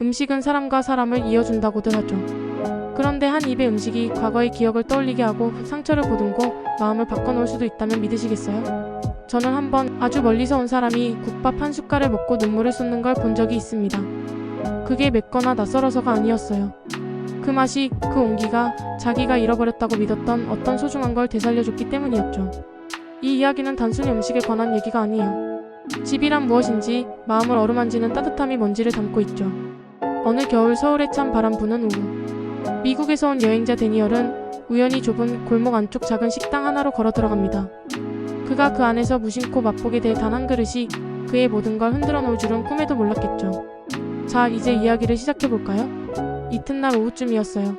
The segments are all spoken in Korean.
음식은 사람과 사람을 이어준다고들 하죠. 그런데 한 입의 음식이 과거의 기억을 떠올리게 하고 상처를 보듬고 마음을 바꿔놓을 수도 있다면 믿으시겠어요? 저는 한번 아주 멀리서 온 사람이 국밥 한 숟갈을 먹고 눈물을 쏟는 걸 본 적이 있습니다. 그게 맵거나 낯설어서가 아니었어요. 그 맛이, 그 온기가 자기가 잃어버렸다고 믿었던 어떤 소중한 걸 되살려줬기 때문이었죠. 이 이야기는 단순히 음식에 관한 얘기가 아니에요. 집이란 무엇인지 마음을 어루만지는 따뜻함이 뭔지를 담고 있죠. 어느 겨울 서울에 찬 바람 부는 오후, 미국에서 온 여행자 데니얼은 우연히 좁은 골목 안쪽 작은 식당 하나로 걸어 들어갑니다. 그가 그 안에서 무심코 맛보게 될 단 한 그릇이 그의 모든 걸 흔들어 놓을 줄은 꿈에도 몰랐겠죠. 자, 이제 이야기를 시작해볼까요? 이튿날 오후쯤이었어요.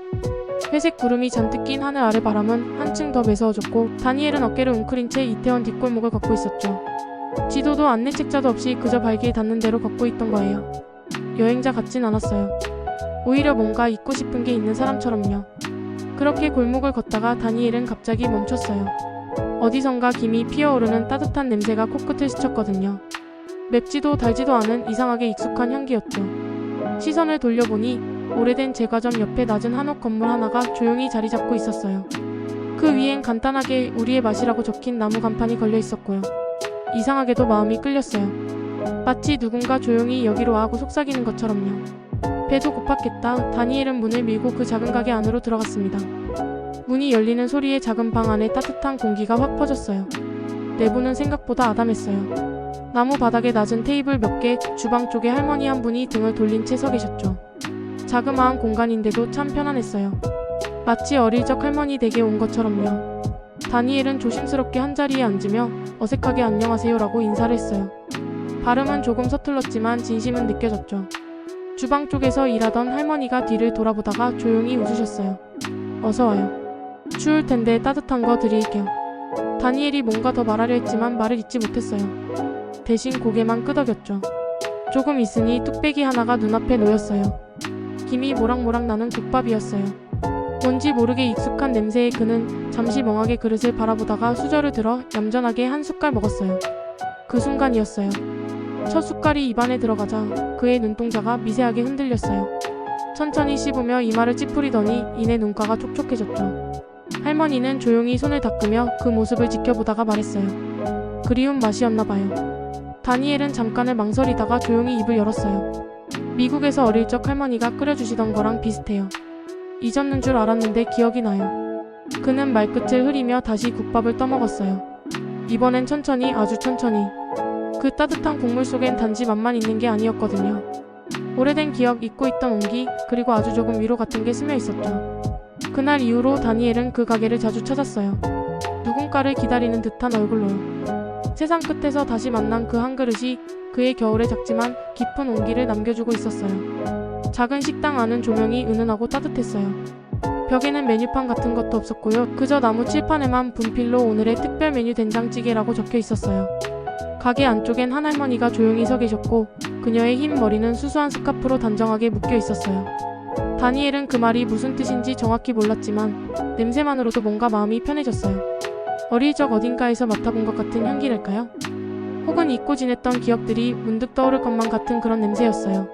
회색 구름이 잔뜩 낀 하늘 아래 바람은 한층 더 매서워졌고 다니엘은 어깨를 웅크린 채 이태원 뒷골목을 걷고 있었죠. 지도도 안내책자도 없이 그저 발길 닿는 대로 걷고 있던 거예요. 여행자 같진 않았어요. 오히려 뭔가 잊고 싶은 게 있는 사람처럼요. 그렇게 골목을 걷다가 다니엘은 갑자기 멈췄어요. 어디선가 김이 피어오르는 따뜻한 냄새가 코끝을 스쳤거든요. 맵지도 달지도 않은 이상하게 익숙한 향기였죠. 시선을 돌려보니 오래된 제과점 옆에 낮은 한옥 건물 하나가 조용히 자리 잡고 있었어요. 그 위엔 간단하게 우리의 맛이라고 적힌 나무 간판이 걸려 있었고요. 이상하게도 마음이 끌렸어요. 마치 누군가 조용히 여기로 와 하고 속삭이는 것처럼요. 배도 고팠겠다. 다니엘은 문을 밀고 그 작은 가게 안으로 들어갔습니다. 문이 열리는 소리에 작은 방 안에 따뜻한 공기가 확 퍼졌어요. 내부는 생각보다 아담했어요. 나무 바닥에 낮은 테이블 몇 개, 주방 쪽에 할머니 한 분이 등을 돌린 채 서 계셨죠. 자그마한 공간인데도 참 편안했어요. 마치 어릴 적 할머니 댁에 온 것처럼요. 다니엘은 조심스럽게 한자리에 앉으며 어색하게 안녕하세요라고 인사를 했어요. 발음은 조금 서툴렀지만 진심은 느껴졌죠. 주방 쪽에서 일하던 할머니가 뒤를 돌아보다가 조용히 웃으셨어요. 어서 와요. 추울 텐데 따뜻한 거 드릴게요. 다니엘이 뭔가 더 말하려 했지만 말을 잇지 못했어요. 대신 고개만 끄덕였죠. 조금 있으니 뚝배기 하나가 눈앞에 놓였어요. 김이 모락모락 나는 국밥이었어요. 뭔지 모르게 익숙한 냄새에 그는 잠시 멍하게 그릇을 바라보다가 수저를 들어 얌전하게 한 숟갈 먹었어요. 그 순간이었어요. 첫 숟갈이 입안에 들어가자 그의 눈동자가 미세하게 흔들렸어요. 천천히 씹으며 이마를 찌푸리더니 이내 눈가가 촉촉해졌죠. 할머니는 조용히 손을 닦으며 그 모습을 지켜보다가 말했어요. 그리운 맛이었나봐요. 다니엘은 잠깐을 망설이다가 조용히 입을 열었어요. 미국에서 어릴 적 할머니가 끓여주시던 거랑 비슷해요. 잊었는 줄 알았는데 기억이 나요. 그는 말끝을 흐리며 다시 국밥을 떠먹었어요. 이번엔 천천히, 아주 천천히. 그 따뜻한 국물 속엔 단지 맛만 있는 게 아니었거든요. 오래된 기억, 잊고 있던 온기, 그리고 아주 조금 위로 같은 게 스며 있었죠. 그날 이후로 다니엘은 그 가게를 자주 찾았어요. 누군가를 기다리는 듯한 얼굴로요. 세상 끝에서 다시 만난 그 한 그릇이 그의 겨울에 작지만 깊은 온기를 남겨주고 있었어요. 작은 식당 안은 조명이 은은하고 따뜻했어요. 벽에는 메뉴판 같은 것도 없었고요. 그저 나무 칠판에만 분필로 오늘의 특별 메뉴 된장찌개라고 적혀 있었어요. 가게 안쪽엔 한 할머니가 조용히 서 계셨고 그녀의 흰 머리는 수수한 스카프로 단정하게 묶여 있었어요. 다니엘은 그 말이 무슨 뜻인지 정확히 몰랐지만 냄새만으로도 뭔가 마음이 편해졌어요. 어릴 적 어딘가에서 맡아본 것 같은 향기랄까요? 혹은 잊고 지냈던 기억들이 문득 떠오를 것만 같은 그런 냄새였어요.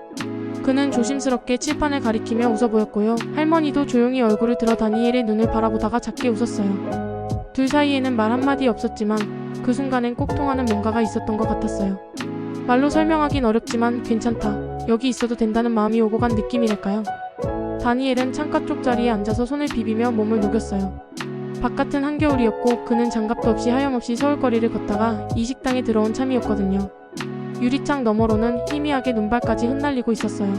그는 조심스럽게 칠판을 가리키며 웃어 보였고요. 할머니도 조용히 얼굴을 들어 다니엘의 눈을 바라보다가 작게 웃었어요. 둘 사이에는 말 한마디 없었지만 그 순간엔 꼭 통하는 뭔가가 있었던 것 같았어요. 말로 설명하긴 어렵지만 괜찮다, 여기 있어도 된다는 마음이 오고 간 느낌이랄까요? 다니엘은 창가 쪽 자리에 앉아서 손을 비비며 몸을 녹였어요. 바깥은 한겨울이었고 그는 장갑도 없이 하염없이 서울거리를 걷다가 이 식당에 들어온 참이었거든요. 유리창 너머로는 희미하게 눈발까지 흩날리고 있었어요.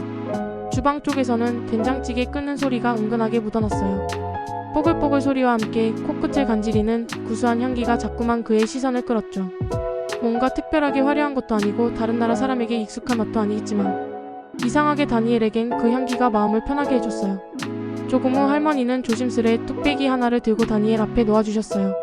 주방 쪽에서는 된장찌개 끓는 소리가 은근하게 묻어났어요. 뽀글뽀글 소리와 함께 코끝을 간지리는 구수한 향기가 자꾸만 그의 시선을 끌었죠. 뭔가 특별하게 화려한 것도 아니고 다른 나라 사람에게 익숙한 맛도 아니겠지만 이상하게 다니엘에겐 그 향기가 마음을 편하게 해줬어요. 조금 후 할머니는 조심스레 뚝배기 하나를 들고 다니엘 앞에 놓아주셨어요.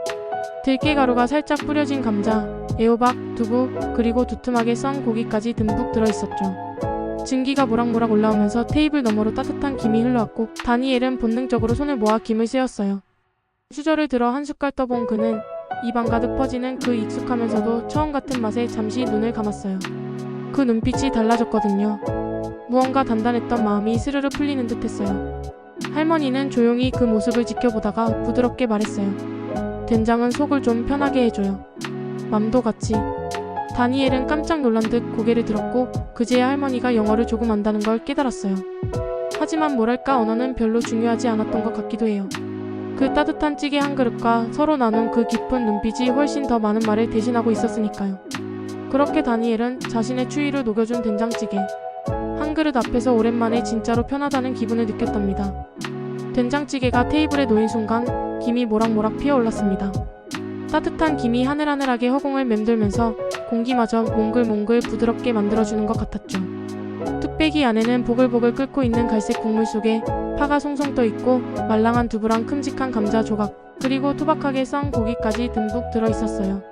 들깨가루가 살짝 뿌려진 감자, 애호박, 두부, 그리고 두툼하게 썬 고기까지 듬뿍 들어있었죠. 증기가 모락모락 올라오면서 테이블 너머로 따뜻한 김이 흘러왔고 다니엘은 본능적으로 손을 모아 김을 쐬었어요. 수저를 들어 한 숟갈 떠본 그는 입안 가득 퍼지는 그 익숙하면서도 처음 같은 맛에 잠시 눈을 감았어요. 그 눈빛이 달라졌거든요. 무언가 단단했던 마음이 스르르 풀리는 듯 했어요. 할머니는 조용히 그 모습을 지켜보다가 부드럽게 말했어요. 된장은 속을 좀 편하게 해줘요. 맘도 같이. 다니엘은 깜짝 놀란 듯 고개를 들었고 그제야 할머니가 영어를 조금 안다는 걸 깨달았어요. 하지만 뭐랄까 언어는 별로 중요하지 않았던 것 같기도 해요. 그 따뜻한 찌개 한 그릇과 서로 나눈 그 깊은 눈빛이 훨씬 더 많은 말을 대신하고 있었으니까요. 그렇게 다니엘은 자신의 추위를 녹여준 된장찌개 한 그릇 앞에서 오랜만에 진짜로 편하다는 기분을 느꼈답니다. 된장찌개가 테이블에 놓인 순간 김이 모락모락 피어올랐습니다. 따뜻한 김이 하늘하늘하게 허공을 맴돌면서 공기마저 몽글몽글 부드럽게 만들어주는 것 같았죠. 뚝배기 안에는 보글보글 끓고 있는 갈색 국물 속에 파가 송송 떠있고 말랑한 두부랑 큼직한 감자 조각 그리고 투박하게 썬 고기까지 듬뿍 들어있었어요.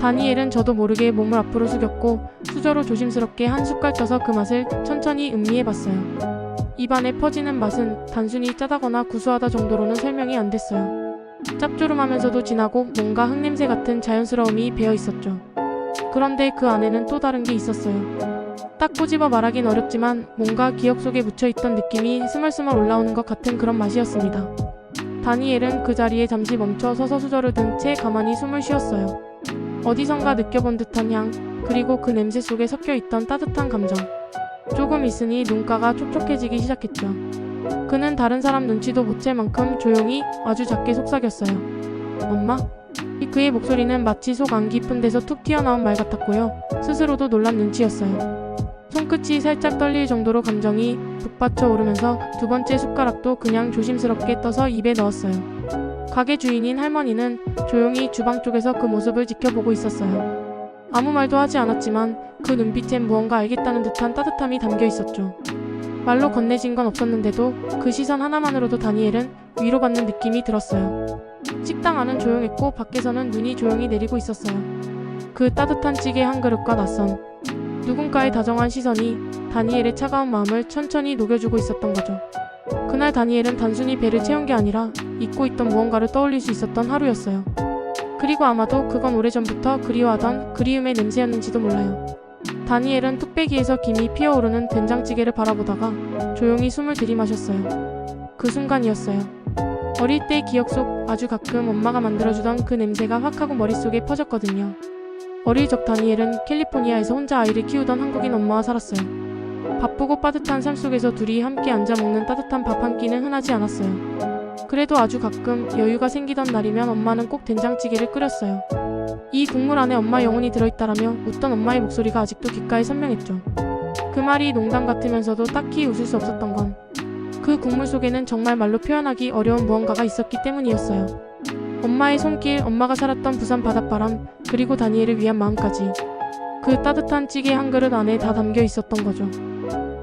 다니엘은 저도 모르게 몸을 앞으로 숙였고 수저로 조심스럽게 한 숟갈 떠서 그 맛을 천천히 음미해봤어요. 입안에 퍼지는 맛은 단순히 짜다거나 구수하다 정도로는 설명이 안 됐어요. 짭조름하면서도 진하고 뭔가 흙냄새 같은 자연스러움이 배어있었죠. 그런데 그 안에는 또 다른 게 있었어요. 딱 꼬집어 말하긴 어렵지만 뭔가 기억 속에 묻혀있던 느낌이 스멀스멀 올라오는 것 같은 그런 맛이었습니다. 다니엘은 그 자리에 잠시 멈춰 서서 수저를 든 채 가만히 숨을 쉬었어요. 어디선가 느껴본 듯한 향, 그리고 그 냄새 속에 섞여있던 따뜻한 감정. 조금 있으니 눈가가 촉촉해지기 시작했죠. 그는 다른 사람 눈치도 못 챌 만큼 조용히 아주 작게 속삭였어요. 엄마? 그의 목소리는 마치 속 안 깊은 데서 툭 튀어나온 말 같았고요. 스스로도 놀란 눈치였어요. 손끝이 살짝 떨릴 정도로 감정이 북받쳐 오르면서 두 번째 숟가락도 그냥 조심스럽게 떠서 입에 넣었어요. 가게 주인인 할머니는 조용히 주방 쪽에서 그 모습을 지켜보고 있었어요. 아무 말도 하지 않았지만 그 눈빛엔 무언가 알겠다는 듯한 따뜻함이 담겨 있었죠. 말로 건네진 건 없었는데도 그 시선 하나만으로도 다니엘은 위로받는 느낌이 들었어요. 식당 안은 조용했고 밖에서는 눈이 조용히 내리고 있었어요. 그 따뜻한 찌개 한 그릇과 낯선 누군가의 다정한 시선이 다니엘의 차가운 마음을 천천히 녹여주고 있었던 거죠. 그날 다니엘은 단순히 배를 채운 게 아니라 잊고 있던 무언가를 떠올릴 수 있었던 하루였어요. 그리고 아마도 그건 오래전부터 그리워하던 그리움의 냄새였는지도 몰라요. 다니엘은 뚝배기에서 김이 피어오르는 된장찌개를 바라보다가 조용히 숨을 들이마셨어요. 그 순간이었어요. 어릴 때 기억 속 아주 가끔 엄마가 만들어주던 그 냄새가 확 하고 머릿속에 퍼졌거든요. 어릴 적 다니엘은 캘리포니아에서 혼자 아이를 키우던 한국인 엄마와 살았어요. 바쁘고 빠듯한 삶 속에서 둘이 함께 앉아 먹는 따뜻한 밥 한 끼는 흔하지 않았어요. 그래도 아주 가끔 여유가 생기던 날이면 엄마는 꼭 된장찌개를 끓였어요. 이 국물 안에 엄마 영혼이 들어있다라며 웃던 엄마의 목소리가 아직도 귓가에 선명했죠. 그 말이 농담 같으면서도 딱히 웃을 수 없었던 건 그 국물 속에는 정말 말로 표현하기 어려운 무언가가 있었기 때문이었어요. 엄마의 손길, 엄마가 살았던 부산 바닷바람, 그리고 다니엘을 위한 마음까지 그 따뜻한 찌개 한 그릇 안에 다 담겨 있었던 거죠.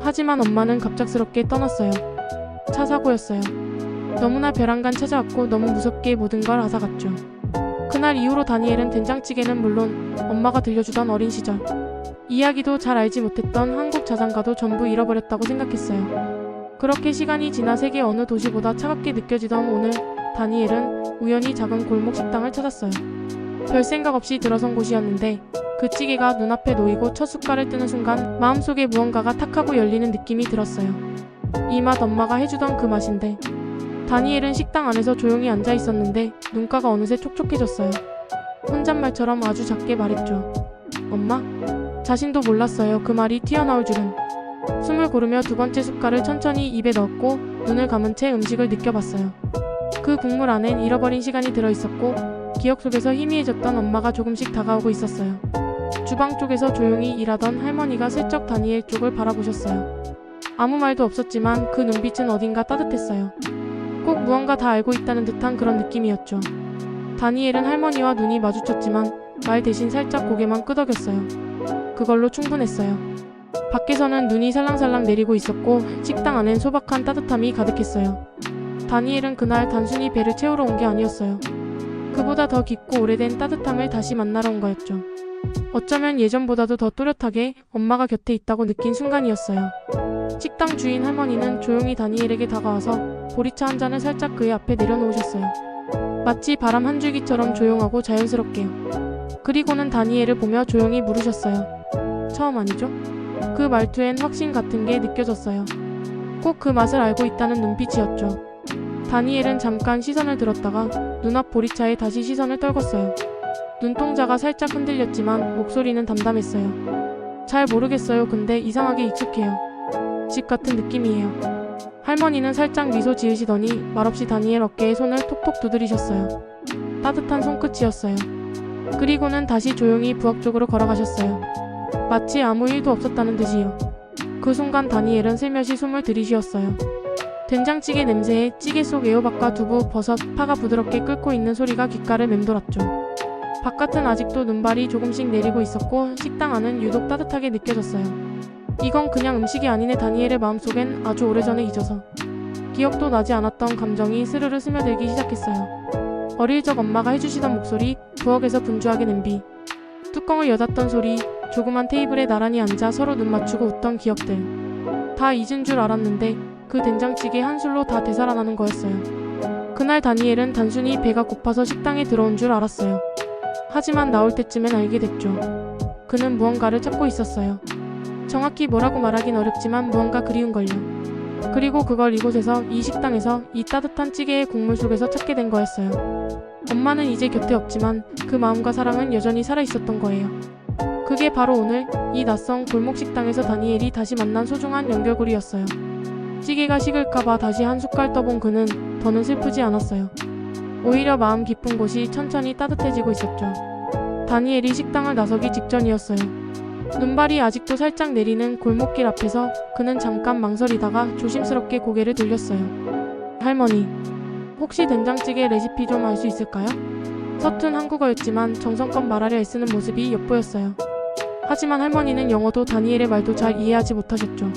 하지만 엄마는 갑작스럽게 떠났어요. 차 사고였어요. 너무나 벼랑간 찾아왔고 너무 무섭게 모든 걸 앗아갔죠. 그날 이후로 다니엘은 된장찌개는 물론 엄마가 들려주던 어린 시절, 이야기도 잘 알지 못했던 한국 자장가도 전부 잃어버렸다고 생각했어요. 그렇게 시간이 지나 세계 어느 도시보다 차갑게 느껴지던 오늘, 다니엘은 우연히 작은 골목 식당을 찾았어요. 별 생각 없이 들어선 곳이었는데 그 찌개가 눈앞에 놓이고 첫 숟갈을 뜨는 순간 마음속에 무언가가 탁 하고 열리는 느낌이 들었어요. 이 맛 엄마가 해주던 그 맛인데. 다니엘은 식당 안에서 조용히 앉아 있었는데 눈가가 어느새 촉촉해졌어요. 혼잣말처럼 아주 작게 말했죠. 엄마? 자신도 몰랐어요. 그 말이 튀어나올 줄은. 숨을 고르며 두 번째 숟갈을 천천히 입에 넣었고 눈을 감은 채 음식을 느껴봤어요. 그 국물 안엔 잃어버린 시간이 들어있었고 기억 속에서 희미해졌던 엄마가 조금씩 다가오고 있었어요. 주방 쪽에서 조용히 일하던 할머니가 슬쩍 다니엘 쪽을 바라보셨어요. 아무 말도 없었지만 그 눈빛은 어딘가 따뜻했어요. 꼭 무언가 다 알고 있다는 듯한 그런 느낌이었죠. 다니엘은 할머니와 눈이 마주쳤지만 말 대신 살짝 고개만 끄덕였어요. 그걸로 충분했어요. 밖에서는 눈이 살랑살랑 내리고 있었고 식당 안엔 소박한 따뜻함이 가득했어요. 다니엘은 그날 단순히 배를 채우러 온 게 아니었어요. 그보다 더 깊고 오래된 따뜻함을 다시 만나러 온 거였죠. 어쩌면 예전보다도 더 또렷하게 엄마가 곁에 있다고 느낀 순간이었어요. 식당 주인 할머니는 조용히 다니엘에게 다가와서 보리차 한 잔을 살짝 그의 앞에 내려놓으셨어요. 마치 바람 한 줄기처럼 조용하고 자연스럽게요. 그리고는 다니엘을 보며 조용히 물으셨어요. 처음 아니죠? 그 말투엔 확신 같은 게 느껴졌어요. 꼭 그 맛을 알고 있다는 눈빛이었죠. 다니엘은 잠깐 시선을 들었다가 눈앞 보리차에 다시 시선을 떨궜어요. 눈동자가 살짝 흔들렸지만 목소리는 담담했어요. 잘 모르겠어요. 근데 이상하게 익숙해요. 집 같은 느낌이에요. 할머니는 살짝 미소 지으시더니 말없이 다니엘 어깨에 손을 톡톡 두드리셨어요. 따뜻한 손끝이었어요. 그리고는 다시 조용히 부엌 쪽으로 걸어가셨어요. 마치 아무 일도 없었다는 듯이요. 그 순간 다니엘은 슬며시 숨을 들이쉬었어요. 된장찌개 냄새에 찌개 속 애호박과 두부, 버섯, 파가 부드럽게 끓고 있는 소리가 귓가를 맴돌았죠. 바깥은 아직도 눈발이 조금씩 내리고 있었고 식당 안은 유독 따뜻하게 느껴졌어요. 이건 그냥 음식이 아니네. 다니엘의 마음속엔 아주 오래전에 잊어서 기억도 나지 않았던 감정이 스르르 스며들기 시작했어요. 어릴 적 엄마가 해주시던 목소리, 부엌에서 분주하게 냄비, 뚜껑을 여닫던 소리, 조그만 테이블에 나란히 앉아 서로 눈 맞추고 웃던 기억들. 다 잊은 줄 알았는데 그 된장찌개 한 술로 다 되살아나는 거였어요. 그날 다니엘은 단순히 배가 고파서 식당에 들어온 줄 알았어요. 하지만 나올 때쯤엔 알게 됐죠. 그는 무언가를 찾고 있었어요. 정확히 뭐라고 말하긴 어렵지만 무언가 그리운걸요. 그리고 그걸 이곳에서, 이 식당에서, 이 따뜻한 찌개의 국물 속에서 찾게 된 거였어요. 엄마는 이제 곁에 없지만 그 마음과 사랑은 여전히 살아있었던 거예요. 그게 바로 오늘 이 낯선 골목 식당에서 다니엘이 다시 만난 소중한 연결고리였어요. 찌개가 식을까봐 다시 한 숟갈 떠본 그는 더는 슬프지 않았어요. 오히려 마음 깊은 곳이 천천히 따뜻해지고 있었죠. 다니엘이 식당을 나서기 직전이었어요. 눈발이 아직도 살짝 내리는 골목길 앞에서 그는 잠깐 망설이다가 조심스럽게 고개를 돌렸어요. 할머니, 혹시 된장찌개 레시피 좀 알 수 있을까요? 서툰 한국어였지만 정성껏 말하려 애쓰는 모습이 엿보였어요. 하지만 할머니는 영어도 다니엘의 말도 잘 이해하지 못하셨죠.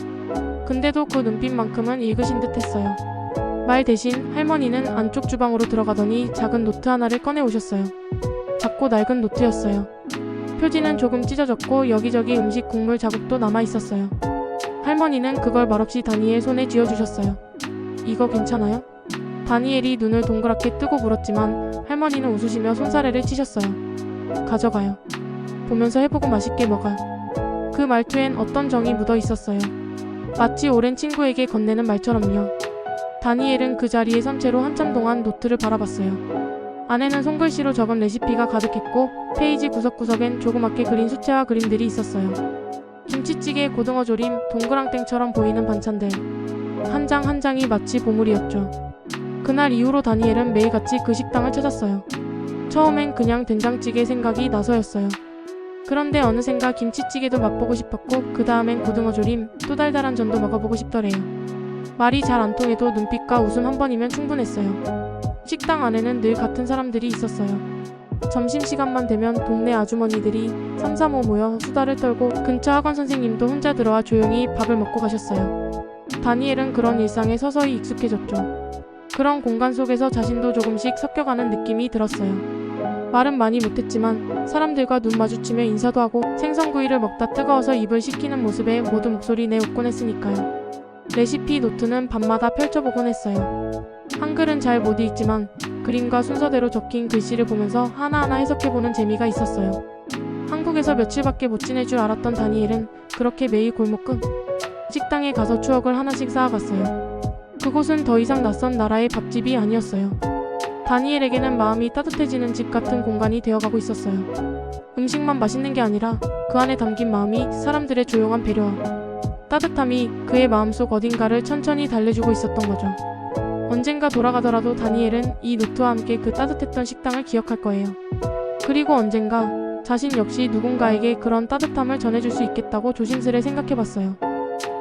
근데도 그 눈빛만큼은 읽으신 듯 했어요. 말 대신 할머니는 안쪽 주방으로 들어가더니 작은 노트 하나를 꺼내 오셨어요. 작고 낡은 노트였어요. 표지는 조금 찢어졌고 여기저기 음식 국물 자국도 남아 있었어요. 할머니는 그걸 말없이 다니엘 손에 쥐어주셨어요. 이거 괜찮아요? 다니엘이 눈을 동그랗게 뜨고 물었지만 할머니는 웃으시며 손사래를 치셨어요. 가져가요. 보면서 해보고 맛있게 먹어요. 그 말투엔 어떤 정이 묻어 있었어요. 마치 오랜 친구에게 건네는 말처럼요. 다니엘은 그 자리에 선 채로 한참 동안 노트를 바라봤어요. 안에는 손글씨로 적은 레시피가 가득했고 페이지 구석구석엔 조그맣게 그린 수채화 그림들이 있었어요. 김치찌개, 고등어조림, 동그랑땡처럼 보이는 반찬들. 한 장 한 장이 마치 보물이었죠. 그날 이후로 다니엘은 매일같이 그 식당을 찾았어요. 처음엔 그냥 된장찌개 생각이 나서였어요. 그런데 어느샌가 김치찌개도 맛보고 싶었고 그 다음엔 고등어조림, 또 달달한 전도 먹어보고 싶더래요. 말이 잘 안 통해도 눈빛과 웃음 한 번이면 충분했어요. 식당 안에는 늘 같은 사람들이 있었어요. 점심시간만 되면 동네 아주머니들이 3, 4모 모여 수다를 떨고 근처 학원 선생님도 혼자 들어와 조용히 밥을 먹고 가셨어요. 다니엘은 그런 일상에 서서히 익숙해졌죠. 그런 공간 속에서 자신도 조금씩 섞여가는 느낌이 들었어요. 말은 많이 못했지만 사람들과 눈 마주치며 인사도 하고 생선구이를 먹다 뜨거워서 입을 식히는 모습에 모두 목소리 내웃곤 했으니까요. 레시피 노트는 밤마다 펼쳐보곤 했어요. 한글은 잘 못 읽지만 그림과 순서대로 적힌 글씨를 보면서 하나하나 해석해보는 재미가 있었어요. 한국에서 며칠밖에 못 지낼 줄 알았던 다니엘은 그렇게 매일 골목 끝 식당에 가서 추억을 하나씩 쌓아갔어요. 그곳은 더 이상 낯선 나라의 밥집이 아니었어요. 다니엘에게는 마음이 따뜻해지는 집 같은 공간이 되어가고 있었어요. 음식만 맛있는 게 아니라 그 안에 담긴 마음이, 사람들의 조용한 배려와 따뜻함이 그의 마음속 어딘가를 천천히 달래주고 있었던 거죠. 언젠가 돌아가더라도 다니엘은 이 노트와 함께 그 따뜻했던 식당을 기억할 거예요. 그리고 언젠가 자신 역시 누군가에게 그런 따뜻함을 전해줄 수 있겠다고 조심스레 생각해봤어요.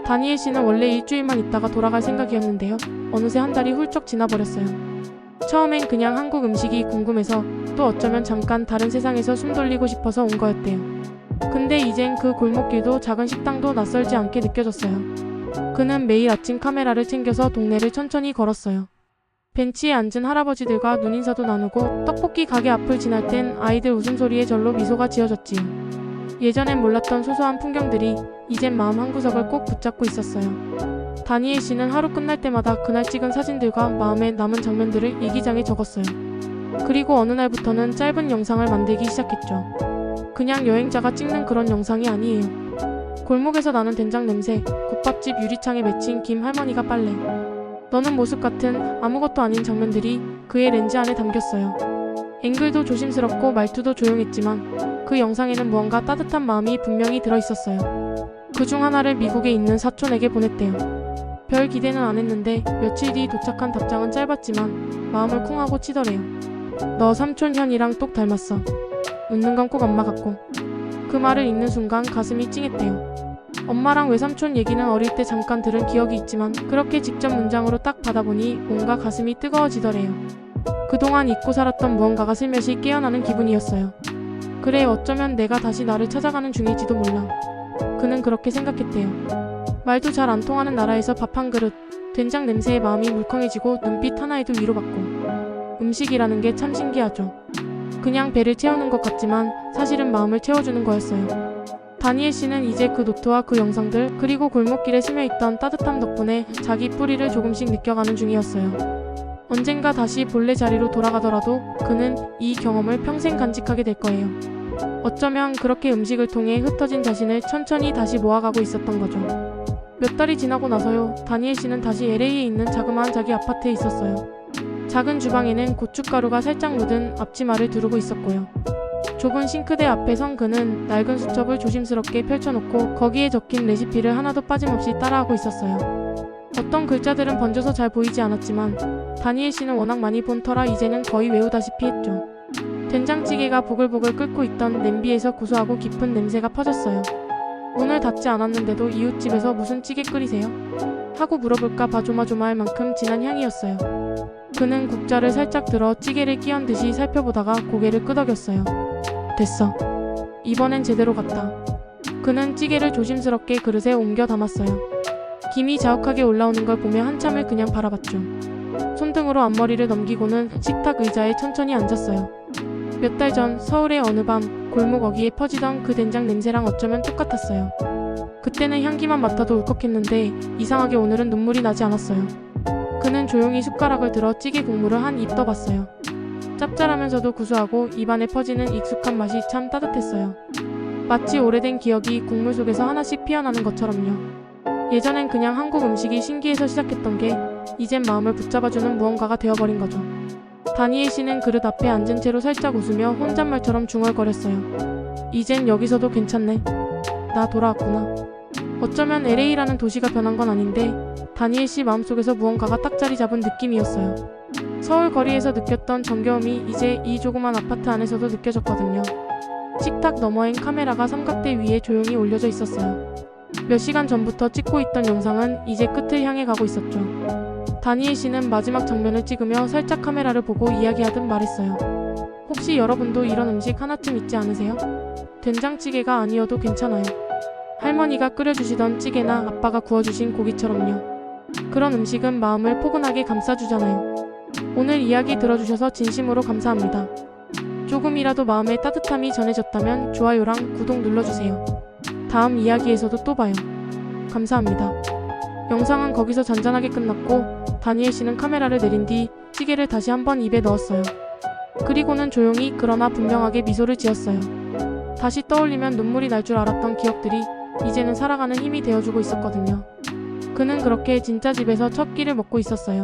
다니엘 씨는 원래 일주일만 있다가 돌아갈 생각이었는데요. 어느새 한 달이 훌쩍 지나버렸어요. 처음엔 그냥 한국 음식이 궁금해서, 또 어쩌면 잠깐 다른 세상에서 숨 돌리고 싶어서 온 거였대요. 근데 이젠 그 골목길도 작은 식당도 낯설지 않게 느껴졌어요. 그는 매일 아침 카메라를 챙겨서 동네를 천천히 걸었어요. 벤치에 앉은 할아버지들과 눈인사도 나누고 떡볶이 가게 앞을 지날 땐 아이들 웃음소리에 절로 미소가 지어졌지요. 예전엔 몰랐던 소소한 풍경들이 이젠 마음 한구석을 꼭 붙잡고 있었어요. 다니엘 씨는 하루 끝날 때마다 그날 찍은 사진들과 마음에 남은 장면들을 일기장에 적었어요. 그리고 어느 날부터는 짧은 영상을 만들기 시작했죠. 그냥 여행자가 찍는 그런 영상이 아니에요. 골목에서 나는 된장 냄새, 국밥집 유리창에 맺힌 김 할머니가 빨래 너는 모습 같은 아무것도 아닌 장면들이 그의 렌즈 안에 담겼어요. 앵글도 조심스럽고 말투도 조용했지만 그 영상에는 무언가 따뜻한 마음이 분명히 들어있었어요. 그중 하나를 미국에 있는 사촌에게 보냈대요. 별 기대는 안 했는데 며칠 뒤 도착한 답장은 짧았지만 마음을 쿵 하고 치더래요. 너 삼촌 현이랑 똑 닮았어. 웃는 건 꼭 엄마 같고. 그 말을 읽는 순간 가슴이 찡했대요. 엄마랑 외삼촌 얘기는 어릴 때 잠깐 들은 기억이 있지만 그렇게 직접 문장으로 딱 받아보니 뭔가 가슴이 뜨거워지더래요. 그동안 잊고 살았던 무언가가 슬며시 깨어나는 기분이었어요. 그래, 어쩌면 내가 다시 나를 찾아가는 중일지도 몰라. 그는 그렇게 생각했대요. 말도 잘 안 통하는 나라에서 밥 한 그릇, 된장 냄새에 마음이 물컹해지고 눈빛 하나에도 위로받고. 음식이라는 게 참 신기하죠. 그냥 배를 채우는 것 같지만 사실은 마음을 채워주는 거였어요. 다니엘 씨는 이제 그 노트와 그 영상들 그리고 골목길에 스며있던 따뜻함 덕분에 자기 뿌리를 조금씩 느껴가는 중이었어요. 언젠가 다시 본래 자리로 돌아가더라도 그는 이 경험을 평생 간직하게 될 거예요. 어쩌면 그렇게 음식을 통해 흩어진 자신을 천천히 다시 모아가고 있었던 거죠. 몇 달이 지나고 나서요, 다니엘 씨는 다시 LA에 있는 자그마한 자기 아파트에 있었어요. 작은 주방에는 고춧가루가 살짝 묻은 앞치마를 두르고 있었고요. 좁은 싱크대 앞에 선 그는 낡은 수첩을 조심스럽게 펼쳐놓고 거기에 적힌 레시피를 하나도 빠짐없이 따라하고 있었어요. 어떤 글자들은 번져서 잘 보이지 않았지만 다니엘 씨는 워낙 많이 본 터라 이제는 거의 외우다시피 했죠. 된장찌개가 보글보글 끓고 있던 냄비에서 고소하고 깊은 냄새가 퍼졌어요. 문을 닫지 않았는데도 이웃집에서 무슨 찌개 끓이세요? 하고 물어볼까 봐 조마조마할 만큼 진한 향이었어요. 그는 국자를 살짝 들어 찌개를 끼얹 듯이 살펴보다가 고개를 끄덕였어요. 됐어. 이번엔 제대로 갔다. 그는 찌개를 조심스럽게 그릇에 옮겨 담았어요. 김이 자욱하게 올라오는 걸 보며 한참을 그냥 바라봤죠. 손등으로 앞머리를 넘기고는 식탁 의자에 천천히 앉았어요. 몇 달 전 서울의 어느 밤 골목 어귀에 퍼지던 그 된장 냄새랑 어쩌면 똑같았어요. 그때는 향기만 맡아도 울컥했는데 이상하게 오늘은 눈물이 나지 않았어요. 그는 조용히 숟가락을 들어 찌개 국물을 한 입 떠봤어요. 짭짤하면서도 구수하고 입안에 퍼지는 익숙한 맛이 참 따뜻했어요. 마치 오래된 기억이 국물 속에서 하나씩 피어나는 것처럼요. 예전엔 그냥 한국 음식이 신기해서 시작했던 게 이젠 마음을 붙잡아주는 무언가가 되어버린 거죠. 다니엘 씨는 그릇 앞에 앉은 채로 살짝 웃으며 혼잣말처럼 중얼거렸어요. 이젠 여기서도 괜찮네. 나 돌아왔구나. 어쩌면 LA라는 도시가 변한 건 아닌데 다니엘 씨 마음속에서 무언가가 딱 자리 잡은 느낌이었어요. 서울 거리에서 느꼈던 정겨움이 이제 이 조그만 아파트 안에서도 느껴졌거든요. 식탁 너머엔 카메라가 삼각대 위에 조용히 올려져 있었어요. 몇 시간 전부터 찍고 있던 영상은 이제 끝을 향해 가고 있었죠. 다니엘 씨는 마지막 장면을 찍으며 살짝 카메라를 보고 이야기하듯 말했어요. 혹시 여러분도 이런 음식 하나쯤 있지 않으세요? 된장찌개가 아니어도 괜찮아요. 할머니가 끓여주시던 찌개나 아빠가 구워주신 고기처럼요. 그런 음식은 마음을 포근하게 감싸주잖아요. 오늘 이야기 들어주셔서 진심으로 감사합니다. 조금이라도 마음에 따뜻함이 전해졌다면 좋아요랑 구독 눌러주세요. 다음 이야기에서도 또 봐요. 감사합니다. 영상은 거기서 잔잔하게 끝났고 다니엘 씨는 카메라를 내린 뒤 찌개를 다시 한번 입에 넣었어요. 그리고는 조용히 그러나 분명하게 미소를 지었어요. 다시 떠올리면 눈물이 날 줄 알았던 기억들이 이제는 살아가는 힘이 되어주고 있었거든요. 그는 그렇게 진짜 집에서 첫 끼를 먹고 있었어요.